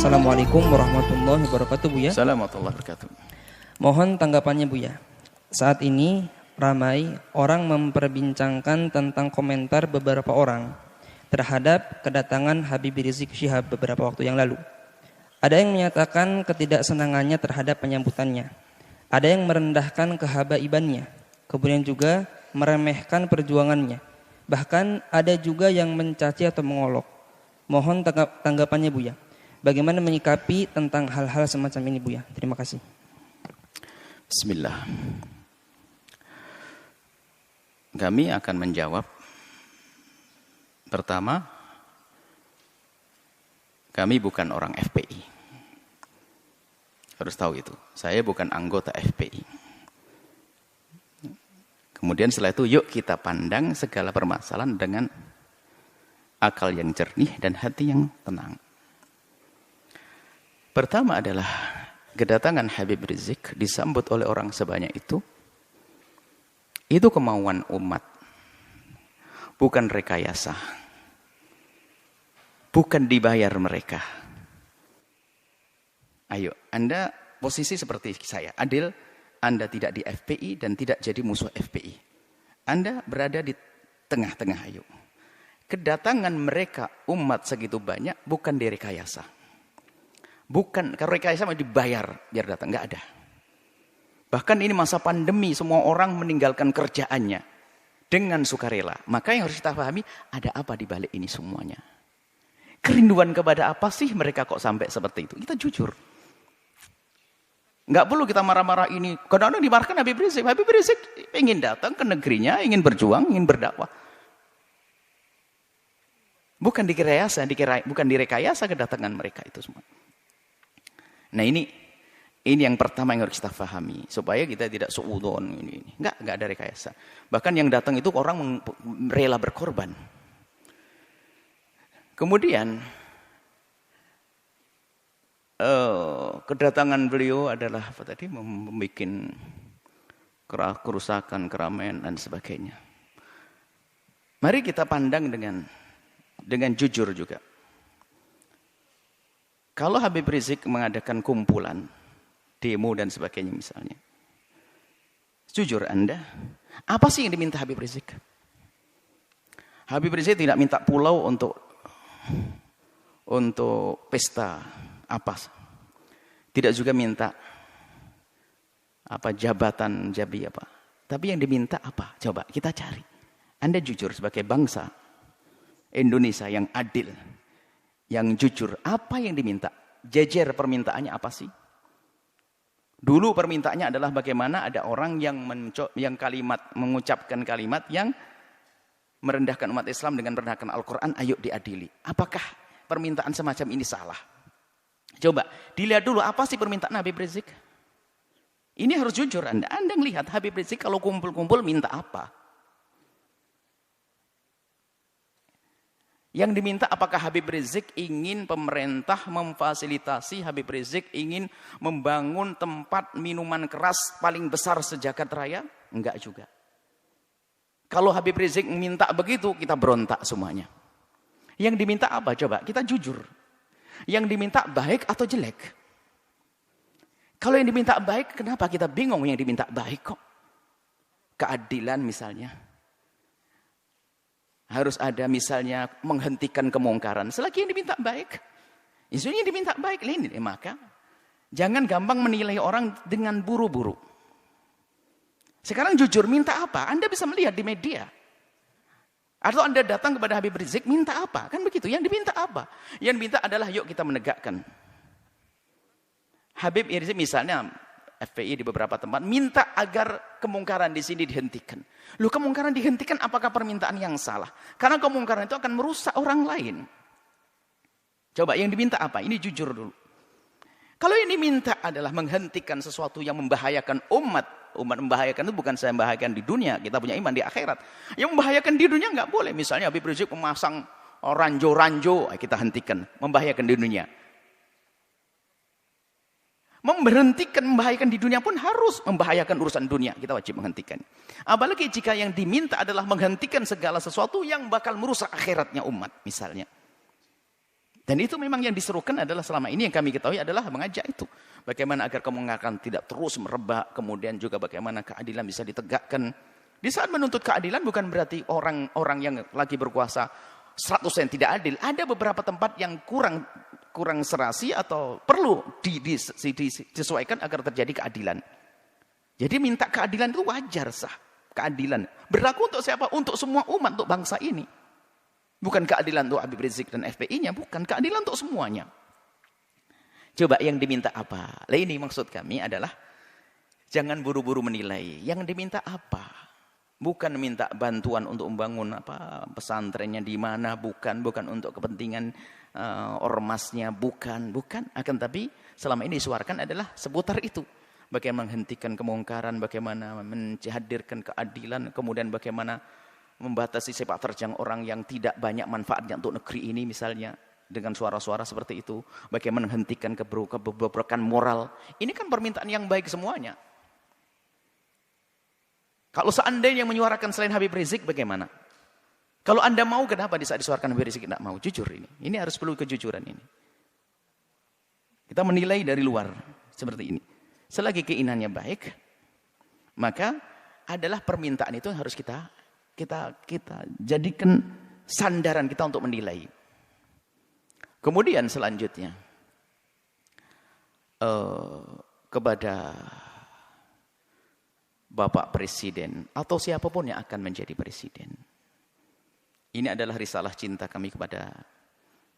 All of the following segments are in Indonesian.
Assalamualaikum warahmatullahi wabarakatuh, Buya. Assalamualaikum warahmatullahi wabarakatuh. Mohon tanggapannya, Buya. Saat ini ramai orang memperbincangkan tentang komentar beberapa orang terhadap kedatangan Habib Rizik Syihab beberapa waktu yang lalu. Ada yang menyatakan ketidaksenangannya terhadap penyambutannya. Ada yang merendahkan kehabaibannya. Kemudian juga meremehkan perjuangannya. Bahkan ada juga yang mencaci atau mengolok. Mohon tanggapannya, Buya. Bagaimana menyikapi tentang hal-hal semacam ini, Buya? Terima kasih. Bismillah. Kami akan menjawab. Pertama, kami bukan orang FPI. Harus tahu itu. Saya bukan anggota FPI. Kemudian setelah itu, yuk kita pandang segala permasalahan dengan akal yang jernih dan hati yang tenang. Pertama adalah kedatangan Habib Rizik disambut oleh orang sebanyak itu kemauan umat, bukan rekayasa, bukan dibayar mereka. Ayo, Anda posisi seperti saya, adil, Anda tidak di FPI dan tidak jadi musuh FPI. Anda berada di tengah-tengah, ayo. Kedatangan mereka umat segitu banyak bukan direkayasa. Bukan, kalau rekayasa mau dibayar biar datang, nggak ada. Bahkan ini masa pandemi, semua orang meninggalkan kerjaannya dengan sukarela. Maka yang harus kita pahami, ada apa di balik ini semuanya? Kerinduan kepada apa sih mereka kok sampai seperti itu? Kita jujur. Nggak perlu kita marah-marah ini. Kadang-kadang dimarahkan Habib Rizik. Habib Rizik ingin datang ke negerinya, ingin berjuang, ingin berdakwah. Bukan bukan direkayasa kedatangan mereka itu semua. Nah ini yang pertama yang harus kita pahami supaya kita tidak suudzon ini. Enggak ada rekayasa. Bahkan yang datang itu orang rela berkorban. Kemudian kedatangan beliau adalah apa tadi, membuat kerusakan, keramaian dan sebagainya. Mari kita pandang dengan jujur juga. Kalau Habib Rizik mengadakan kumpulan, demo dan sebagainya misalnya. Jujur Anda, apa sih yang diminta Habib Rizik? Habib Rizik tidak minta pulau untuk pesta apa. Tidak juga minta jabatan jabi apa. Tapi yang diminta apa? Coba kita cari. Anda jujur sebagai bangsa Indonesia yang adil, yang jujur, apa yang diminta? Jejer permintaannya apa sih? Dulu permintaannya adalah bagaimana ada orang yang mengucapkan kalimat yang merendahkan umat Islam dengan merendahkan Al-Quran, ayo diadili. Apakah permintaan semacam ini salah? Coba dilihat dulu apa sih permintaan Habib Rizik? Ini harus jujur Anda melihat Habib Rizik kalau kumpul-kumpul minta apa? Yang diminta apakah Habib Rizik ingin pemerintah memfasilitasi, Habib Rizik ingin membangun tempat minuman keras paling besar sejagat raya? Enggak juga. Kalau Habib Rizik minta begitu, kita berontak semuanya. Yang diminta apa? Coba kita jujur. Yang diminta baik atau jelek? Kalau yang diminta baik, kenapa kita bingung yang diminta baik kok? Keadilan misalnya. Harus ada misalnya menghentikan kemungkaran. Selagi yang diminta baik. Isunya diminta baik. Maka jangan gampang menilai orang dengan buru-buru. Sekarang jujur minta apa? Anda bisa melihat di media. Atau Anda datang kepada Habib Rizik minta apa? Kan begitu. Yang diminta apa? Yang diminta adalah yuk kita menegakkan. Habib Rizik misalnya FPI di beberapa tempat minta agar kemungkaran di sini dihentikan. Loh, kemungkaran dihentikan apakah permintaan yang salah? Karena kemungkaran itu akan merusak orang lain. Coba yang diminta apa? Ini jujur dulu. Kalau yang diminta adalah menghentikan sesuatu yang membahayakan umat membahayakan itu bukan saya membahayakan di dunia, kita punya iman di akhirat. Yang membahayakan di dunia nggak boleh. Misalnya Habib Rizik memasang ranjo-ranjo, kita hentikan, membahayakan di dunia. Membahayakan di dunia pun harus membahayakan urusan dunia. Kita wajib menghentikan. Apalagi jika yang diminta adalah menghentikan segala sesuatu yang bakal merusak akhiratnya umat. Misalnya. Dan itu memang yang diserukan adalah selama ini yang kami ketahui adalah mengajak itu. Bagaimana agar kemunkaran tidak terus merebak, kemudian juga bagaimana keadilan bisa ditegakkan. Di saat menuntut keadilan bukan berarti orang-orang yang lagi berkuasa 100% tidak adil. Ada beberapa tempat yang kurang serasi atau perlu disesuaikan agar terjadi keadilan. Jadi minta keadilan itu wajar sah. Keadilan. Berlaku untuk siapa? Untuk semua umat, untuk bangsa ini. Bukan keadilan untuk Habib Rizik dan FPI-nya, bukan. Keadilan untuk semuanya. Coba yang diminta apa? Lah ini maksud kami adalah jangan buru-buru menilai. Yang diminta apa? Bukan minta bantuan untuk membangun pesantrennya di mana, bukan untuk kepentingan ormasnya, bukan. Akan tapi selama ini disuarakan adalah seputar itu. Bagaimana menghentikan kemungkaran, bagaimana menghadirkan keadilan, kemudian bagaimana membatasi sepak terjang orang yang tidak banyak manfaatnya untuk negeri ini misalnya dengan suara-suara seperti itu, bagaimana menghentikan kebobrokan moral. Ini kan permintaan yang baik semuanya. Kalau seandainya menyuarakan selain Habib Rizik bagaimana? Kalau Anda mau, kenapa di saat disuarakan Habib Rizik tidak mau? Jujur ini harus perlu kejujuran ini. Kita menilai dari luar seperti ini. Selagi keinginannya baik, maka adalah permintaan itu yang harus kita jadikan sandaran kita untuk menilai. Kemudian selanjutnya kepada Bapak Presiden atau siapapun yang akan menjadi presiden. Ini adalah risalah cinta kami kepada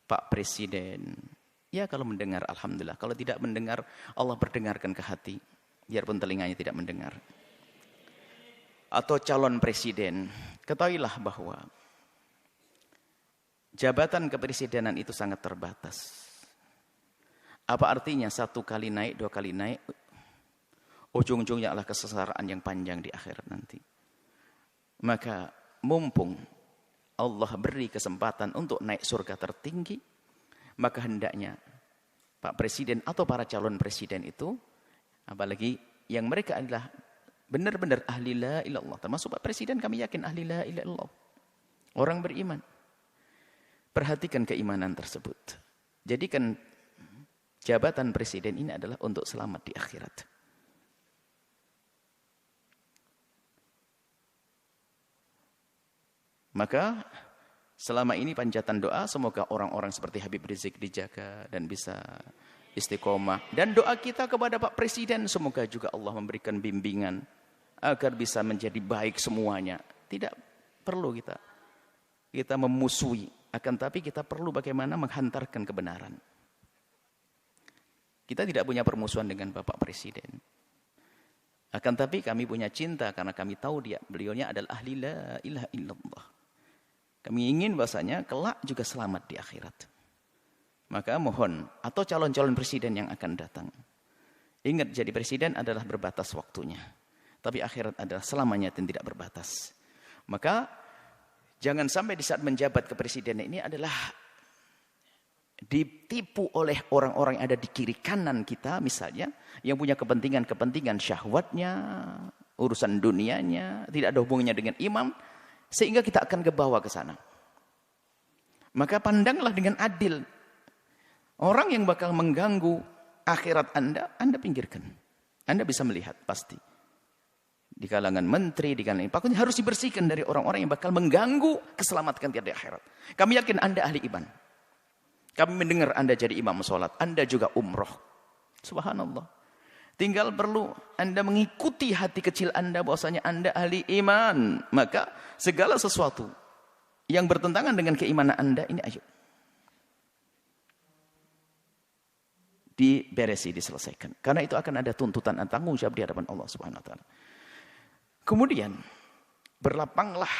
Pak Presiden. Ya kalau mendengar alhamdulillah, kalau tidak mendengar Allah berdengarkan ke hati, biarpun telinganya tidak mendengar. Atau calon presiden, ketahuilah bahwa jabatan kepresidenan itu sangat terbatas. Apa artinya 1 kali naik, 2 kali naik, ujung-ujungnya adalah kesengsaraan yang panjang di akhirat nanti. Maka mumpung Allah beri kesempatan untuk naik surga tertinggi, maka hendaknya Pak Presiden atau para calon presiden itu, apalagi yang mereka adalah benar-benar ahli la ilallah. Termasuk Pak Presiden kami yakin ahli la ilallah. Orang beriman. Perhatikan keimanan tersebut. Jadikan jabatan presiden ini adalah untuk selamat di akhirat. Maka selama ini panjatan doa semoga orang-orang seperti Habib Rizik dijaga dan bisa istiqomah. Dan doa kita kepada Pak Presiden semoga juga Allah memberikan bimbingan agar bisa menjadi baik semuanya. Tidak perlu kita memusuhi, akan tapi kita perlu bagaimana menghantarkan kebenaran. Kita tidak punya permusuhan dengan Bapak Presiden. Akan tapi kami punya cinta karena kami tahu beliaunya adalah ahli la ilaha illallah. Kami ingin bahasanya kelak juga selamat di akhirat. Maka mohon, atau calon-calon presiden yang akan datang. Ingat, jadi presiden adalah berbatas waktunya. Tapi akhirat adalah selamanya dan tidak berbatas. Maka jangan sampai di saat menjabat kepresidenan ini adalah ditipu oleh orang-orang yang ada di kiri kanan kita misalnya, yang punya kepentingan syahwatnya, urusan dunianya, tidak ada hubungannya dengan imam, sehingga kita akan kebawa ke sana. Maka pandanglah dengan adil. Orang yang bakal mengganggu akhirat Anda pinggirkan. Anda bisa melihat pasti. Di kalangan menteri, di kalangan pokoknya harus dibersihkan dari orang-orang yang bakal mengganggu keselamatan kita di akhirat. Kami yakin Anda ahli iman. Kami mendengar Anda jadi imam sholat. Anda juga umroh. Subhanallah. Tinggal perlu Anda mengikuti hati kecil Anda bahwasanya Anda ahli iman. Maka segala sesuatu yang bertentangan dengan keimanan Anda ini ayo diberesi, diselesaikan. Karena itu akan ada tuntutan dan tanggung jawab di hadapan Allah Subhanahu wa taala. Kemudian berlapanglah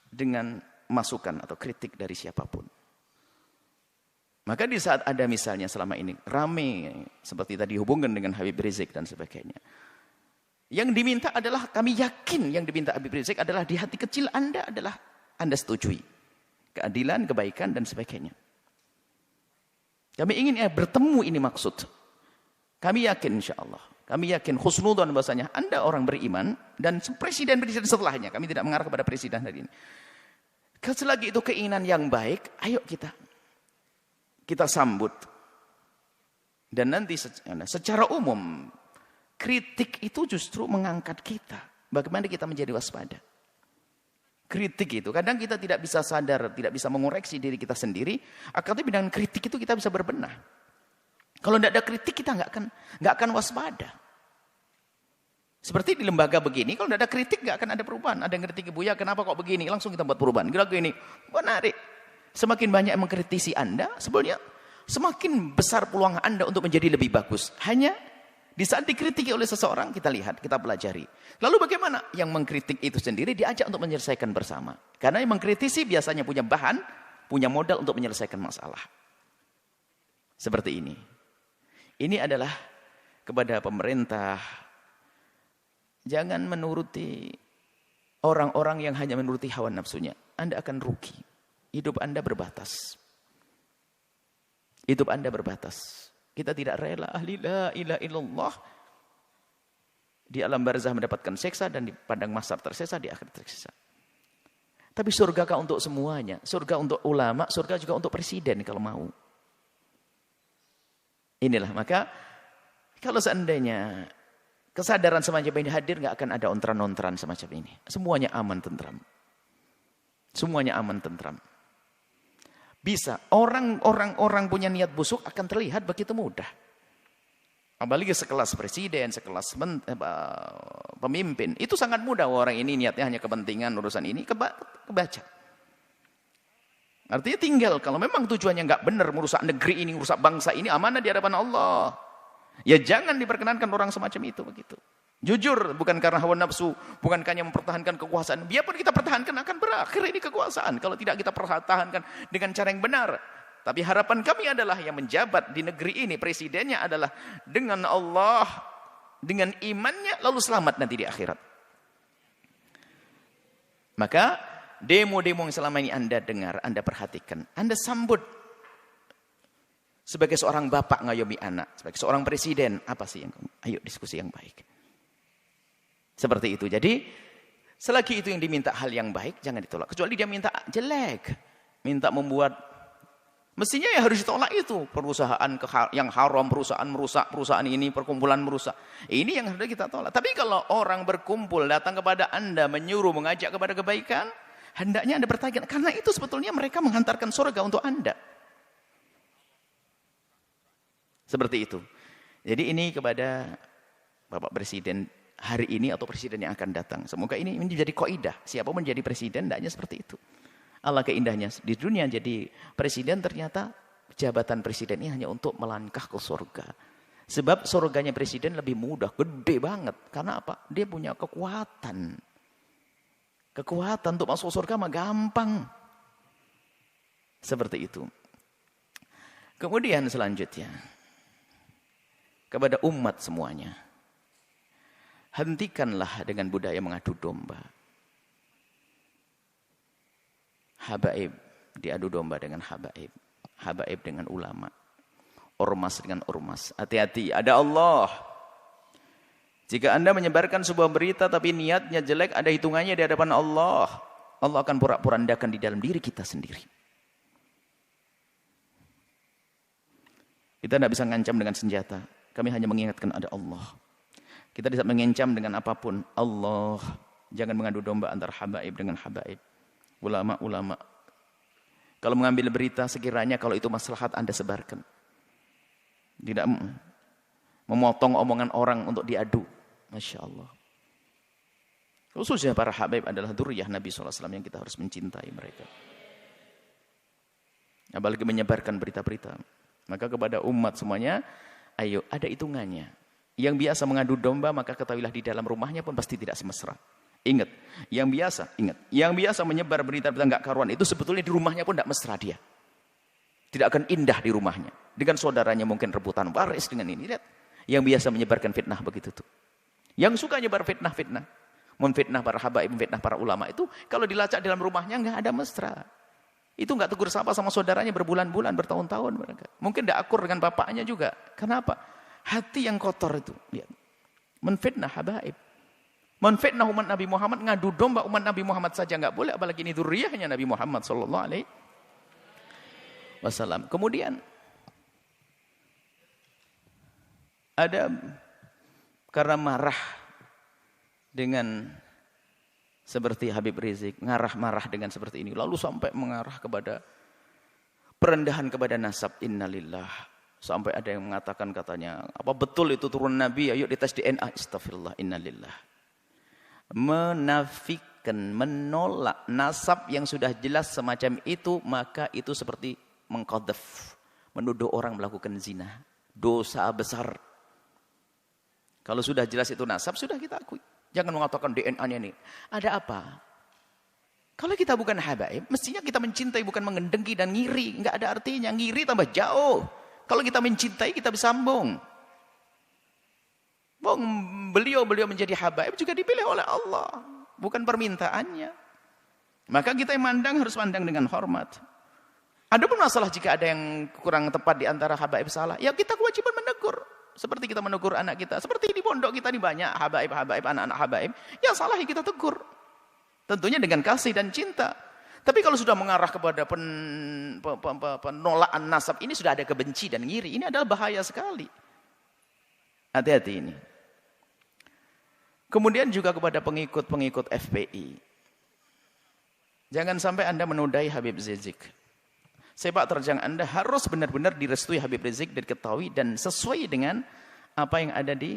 dengan masukan atau kritik dari siapapun. Maka di saat ada misalnya selama ini rame seperti tadi hubungan dengan Habib Rizik dan sebagainya. Yang diminta adalah, kami yakin yang diminta Habib Rizik adalah di hati kecil Anda adalah Anda setujui. Keadilan, kebaikan dan sebagainya. Kami ingin bertemu, ini maksud. Kami yakin insya Allah. Kami yakin khusnudzon bahasanya Anda orang beriman dan presiden-presiden setelahnya. Kami tidak mengarah kepada presiden hari ini. Selagi itu keinginan yang baik, ayo kita kita sambut. Dan nanti secara umum, kritik itu justru mengangkat kita. Bagaimana kita menjadi waspada. Kritik itu, kadang kita tidak bisa sadar, tidak bisa mengoreksi diri kita sendiri. Akhirnya dengan kritik itu kita bisa berbenah. Kalau tidak ada kritik kita nggak akan waspada. Seperti di lembaga begini, kalau tidak ada kritik nggak akan ada perubahan. Ada yang kritik Buya, kenapa kok begini? Langsung kita buat perubahan. Gini, menarik. Semakin banyak yang mengkritisi Anda, sebenarnya semakin besar peluang Anda untuk menjadi lebih bagus. Hanya di saat dikritiki oleh seseorang, kita lihat, kita pelajari. Lalu bagaimana? Yang mengkritik itu sendiri diajak untuk menyelesaikan bersama. Karena yang mengkritisi biasanya punya bahan, punya modal untuk menyelesaikan masalah. Seperti ini. Ini adalah kepada pemerintah. Jangan menuruti orang-orang yang hanya menuruti hawa nafsunya. Anda akan rugi. Hidup Anda berbatas. Hidup Anda berbatas. Kita tidak rela ahli la ilaha illallah di alam barzah mendapatkan seksa dan di padang mahsyar tersiksa, di akhirat tersiksa. Tapi surga untuk semuanya. Surga untuk ulama, surga juga untuk presiden kalau mau. Inilah, maka kalau seandainya kesadaran semacam ini hadir, nggak akan ada ontran-ontran semacam ini. Semuanya aman tentram. Semuanya aman tentram. Bisa. Orang punya niat busuk akan terlihat begitu mudah. Apalagi sekelas presiden, sekelas pemimpin. Itu sangat mudah. Orang ini niatnya hanya kepentingan urusan ini, kebaca. Artinya tinggal, kalau memang tujuannya nggak benar, merusak negeri ini, merusak bangsa ini, amanah di hadapan Allah. Ya jangan diperkenankan orang semacam itu begitu. Jujur, bukan karena hawa nafsu, bukan hanya mempertahankan kekuasaan. Biarpun kita pertahankan akan berakhir ini kekuasaan kalau tidak kita pertahankan dengan cara yang benar. Tapi harapan kami adalah yang menjabat di negeri ini, presidennya adalah dengan Allah, dengan imannya, lalu selamat nanti di akhirat. Maka demo-demo yang selama ini Anda dengar, Anda perhatikan, Anda sambut. Sebagai seorang bapak ngayomi anak, sebagai seorang presiden, apa sih yang ayo diskusi yang baik. Seperti itu. Jadi selagi itu yang diminta hal yang baik, jangan ditolak. Kecuali dia minta jelek, minta membuat, mestinya ya harus ditolak itu. Perusahaan yang haram, perusahaan merusak, perusahaan ini, perkumpulan merusak. Ini yang harus kita tolak. Tapi kalau orang berkumpul datang kepada Anda, menyuruh, mengajak kepada kebaikan, hendaknya Anda bertanya, karena itu sebetulnya mereka menghantarkan surga untuk Anda. Seperti itu. Jadi ini kepada Bapak Presiden hari ini atau presiden yang akan datang. Semoga ini menjadi kaidah. Siapa menjadi presiden, hendaknya seperti itu. Allah keindahnya di dunia jadi presiden, ternyata jabatan presiden ini hanya untuk melangkah ke surga. Sebab surganya presiden lebih mudah, gede banget. Karena apa? Dia punya kekuatan. Kekuatan untuk masuk surga mah gampang. Seperti itu. Kemudian selanjutnya, kepada umat semuanya, hentikanlah dengan budaya mengadu domba. Habaib diadu domba dengan habaib, habaib dengan ulama, ormas dengan ormas. Hati-hati, ada Allah. Jika Anda menyebarkan sebuah berita tapi niatnya jelek, ada hitungannya di hadapan Allah. Allah akan porak-porandakan di dalam diri kita sendiri. Kita tidak bisa ngancam dengan senjata. Kami hanya mengingatkan ada Allah. Kita tidak mengancam dengan apapun. Allah. Jangan mengadu domba antara habaib dengan habaib. Ulama-ulama. Kalau mengambil berita, sekiranya kalau itu maslahat Anda sebarkan. Tidak memotong omongan orang untuk diadu. Masya Allah. Khususnya para habaib adalah dzurriyyah Nabi SAW yang kita harus mencintai mereka. Apalagi menyebarkan berita-berita. Maka kepada umat semuanya, ayo ada hitungannya. Yang biasa mengadu domba, maka ketahuilah di dalam rumahnya pun pasti tidak semesra. Ingat, yang biasa menyebar berita-berita enggak karuan itu sebetulnya di rumahnya pun tidak mesra dia. Tidak akan indah di rumahnya. Dengan saudaranya mungkin rebutan waris dengan ini. Lihat, yang biasa menyebarkan fitnah begitu tuh. Yang suka nyebar fitnah-fitnah, memfitnah para habaib, memfitnah para ulama itu, kalau dilacak dalam rumahnya enggak ada mesra. Itu enggak tegur sapa sama saudaranya berbulan-bulan, bertahun-tahun mereka. Mungkin enggak akur dengan bapaknya juga. Kenapa? Hati yang kotor itu. Lihat. Menfitnah habaib. Menfitnah umat Nabi Muhammad, ngadu domba umat Nabi Muhammad saja enggak boleh, apalagi ini dzurriyyahnya Nabi Muhammad sallallahu alaihi wasallam. Kemudian Ada karena marah dengan seperti Habib Rizik, marah dengan seperti ini, lalu sampai mengarah kepada perendahan kepada nasab, innalillah. Sampai ada yang mengatakan katanya, apa betul itu turun Nabi, ayo dites DNA, astagfirullah, innalillah. Menafikan, menolak nasab yang sudah jelas semacam itu, maka itu seperti mengqadhaf, menuduh orang melakukan zina, dosa besar. Kalau sudah jelas itu nasab, sudah kita akui. Jangan mengatakan DNA-nya ini. Ada apa? Kalau kita bukan habaib, mestinya kita mencintai bukan mengendengki dan ngiri. Enggak ada artinya. Ngiri tambah jauh. Kalau kita mencintai, kita bersambung. Beliau menjadi habaib juga dipilih oleh Allah. Bukan permintaannya. Maka kita yang mandang harus mandang dengan hormat. Ada pun masalah jika ada yang kurang tepat di antara habaib salah. Ya kita kewajiban menegur. Seperti kita menegur anak kita. Seperti di pondok kita ini banyak habaib, anak-anak habaib. Yang salah ya kita tegur. Tentunya dengan kasih dan cinta. Tapi kalau sudah mengarah kepada penolakan nasab, ini sudah ada kebenci dan ngiri. Ini adalah bahaya sekali. Hati-hati ini. Kemudian juga kepada pengikut-pengikut FPI. Jangan sampai Anda menodai Habib Rizik. Sepak terjang Anda harus benar-benar direstui Habib Rizik dan diketahui dan sesuai dengan apa yang ada di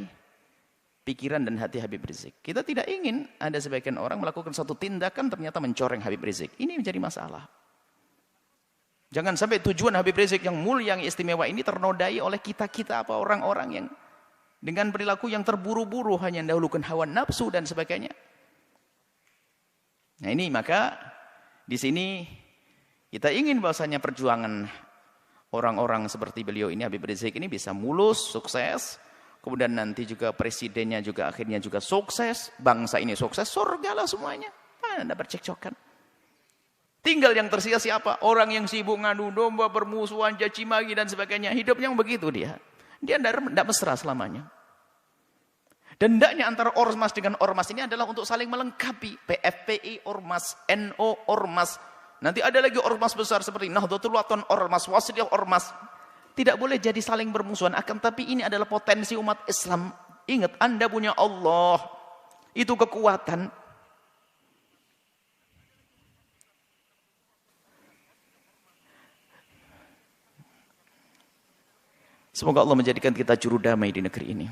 pikiran dan hati Habib Rizik. Kita tidak ingin ada sebagian orang melakukan satu tindakan ternyata mencoreng Habib Rizik. Ini menjadi masalah. Jangan sampai tujuan Habib Rizik yang mulia, yang istimewa ini ternodai oleh kita-kita apa orang-orang yang dengan perilaku yang terburu-buru hanya mendahulukan hawa nafsu dan sebagainya. Nah ini maka di sini kita ingin bahwasanya perjuangan orang-orang seperti beliau ini, Habib Rizik ini bisa mulus, sukses. Kemudian nanti juga presidennya juga akhirnya juga sukses. Bangsa ini sukses, surga lah semuanya. Anda bercekcokan. Tinggal yang tersisa siapa? Orang yang sibuk ngadu domba, bermusuhan, caci maki dan sebagainya. Hidupnya begitu dia. Dia tidak mesra selamanya. Dan hendaknya antara ormas dengan ormas ini adalah untuk saling melengkapi. PFPI, ormas, NO, ormas. Nanti ada lagi ormas besar seperti Nahdlatul Wathon, ormas, Wasliyah, ormas. Tidak boleh jadi saling bermusuhan. Akan tapi ini adalah potensi umat Islam. Ingat, Anda punya Allah. Itu kekuatan. Semoga Allah menjadikan kita juru damai di negeri ini.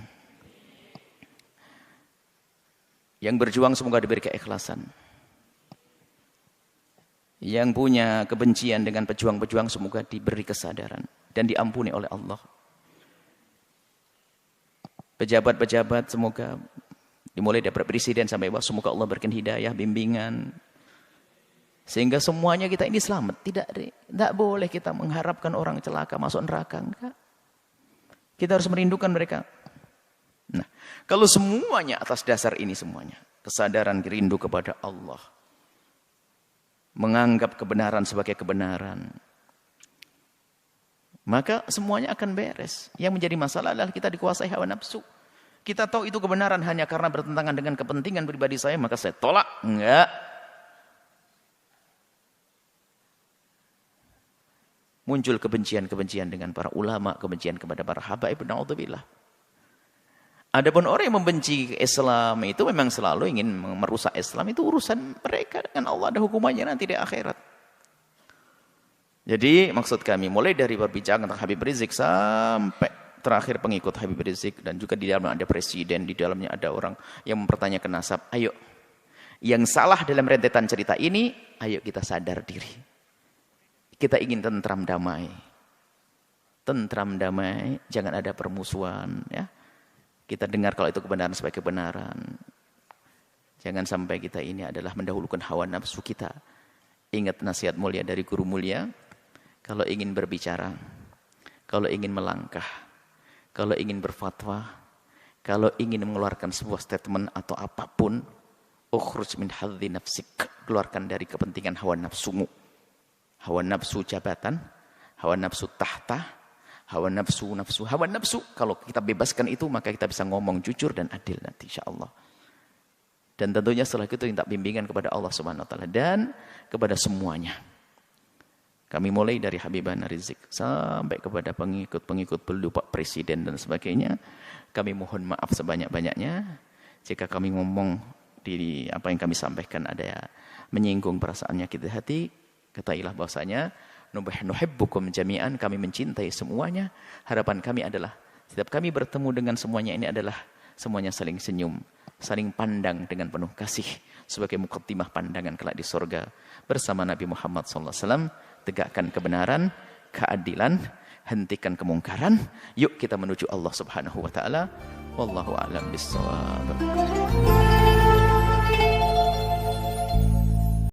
Yang berjuang semoga diberi keikhlasan. Yang punya kebencian dengan pejuang-pejuang semoga diberi kesadaran dan diampuni oleh Allah. Pejabat-pejabat semoga dimulai dari presiden sampai bawah semoga Allah berikan hidayah, bimbingan. Sehingga semuanya kita ini selamat. Tidak boleh kita mengharapkan orang celaka masuk neraka. Enggak. Kita harus merindukan mereka. Nah, kalau semuanya atas dasar ini semuanya, kesadaran rindu kepada Allah, menganggap kebenaran sebagai kebenaran, maka semuanya akan beres. Yang menjadi masalah adalah kita dikuasai hawa nafsu. Kita tahu itu kebenaran hanya karena bertentangan dengan kepentingan pribadi saya, maka saya tolak. Enggak. Muncul kebencian-kebencian dengan para ulama, kebencian kepada para habaib, na'udzubillah. Adapun orang yang membenci Islam itu memang selalu ingin merusak Islam, itu urusan mereka dengan Allah, ada hukumannya nanti di akhirat. Jadi maksud kami mulai dari berbicara tentang Habib Rizik sampai terakhir pengikut Habib Rizik, dan juga di dalamnya ada presiden, di dalamnya ada orang yang mempertanyakan nasab. Ayo, yang salah dalam rentetan cerita ini, ayo kita sadar diri. Kita ingin tentram damai. Tentram damai, jangan ada permusuhan, ya. Kita dengar kalau itu kebenaran sebagai kebenaran. Jangan sampai kita ini adalah mendahulukan hawa nafsu kita. Ingat nasihat mulia dari guru mulia. Kalau ingin berbicara, kalau ingin melangkah, kalau ingin berfatwa, kalau ingin mengeluarkan sebuah statement atau apapun, ukhruj min hadzi nafsik. Keluarkan dari kepentingan hawa nafsumu. Hawa nafsu jabatan, hawa nafsu tahta, hawa nafsu. Kalau kita bebaskan itu, maka kita bisa ngomong jujur dan adil nanti insyaallah. Dan tentunya setelah itu minta bimbingan kepada Allah Subhanahu wa taala dan kepada semuanya. Kami mulai dari Habibana Rizik sampai kepada pengikut-pengikut beliau, Pak Presiden dan sebagainya. Kami mohon maaf sebanyak-banyaknya jika kami ngomong di apa yang kami sampaikan ada menyinggung perasaan nyakit hati. Ketahuilah bahwasanya nuhibbukum jami'an, kami mencintai semuanya. Harapan kami adalah setiap kami bertemu dengan semuanya ini adalah semuanya saling senyum, saling pandang dengan penuh kasih sebagai muqaddimah pandangan kelak di surga bersama Nabi Muhammad SAW. Tegakkan kebenaran, keadilan, hentikan kemungkaran. Yuk kita menuju Allah Subhanahu wa taala. Wallahu a'lam bissawab.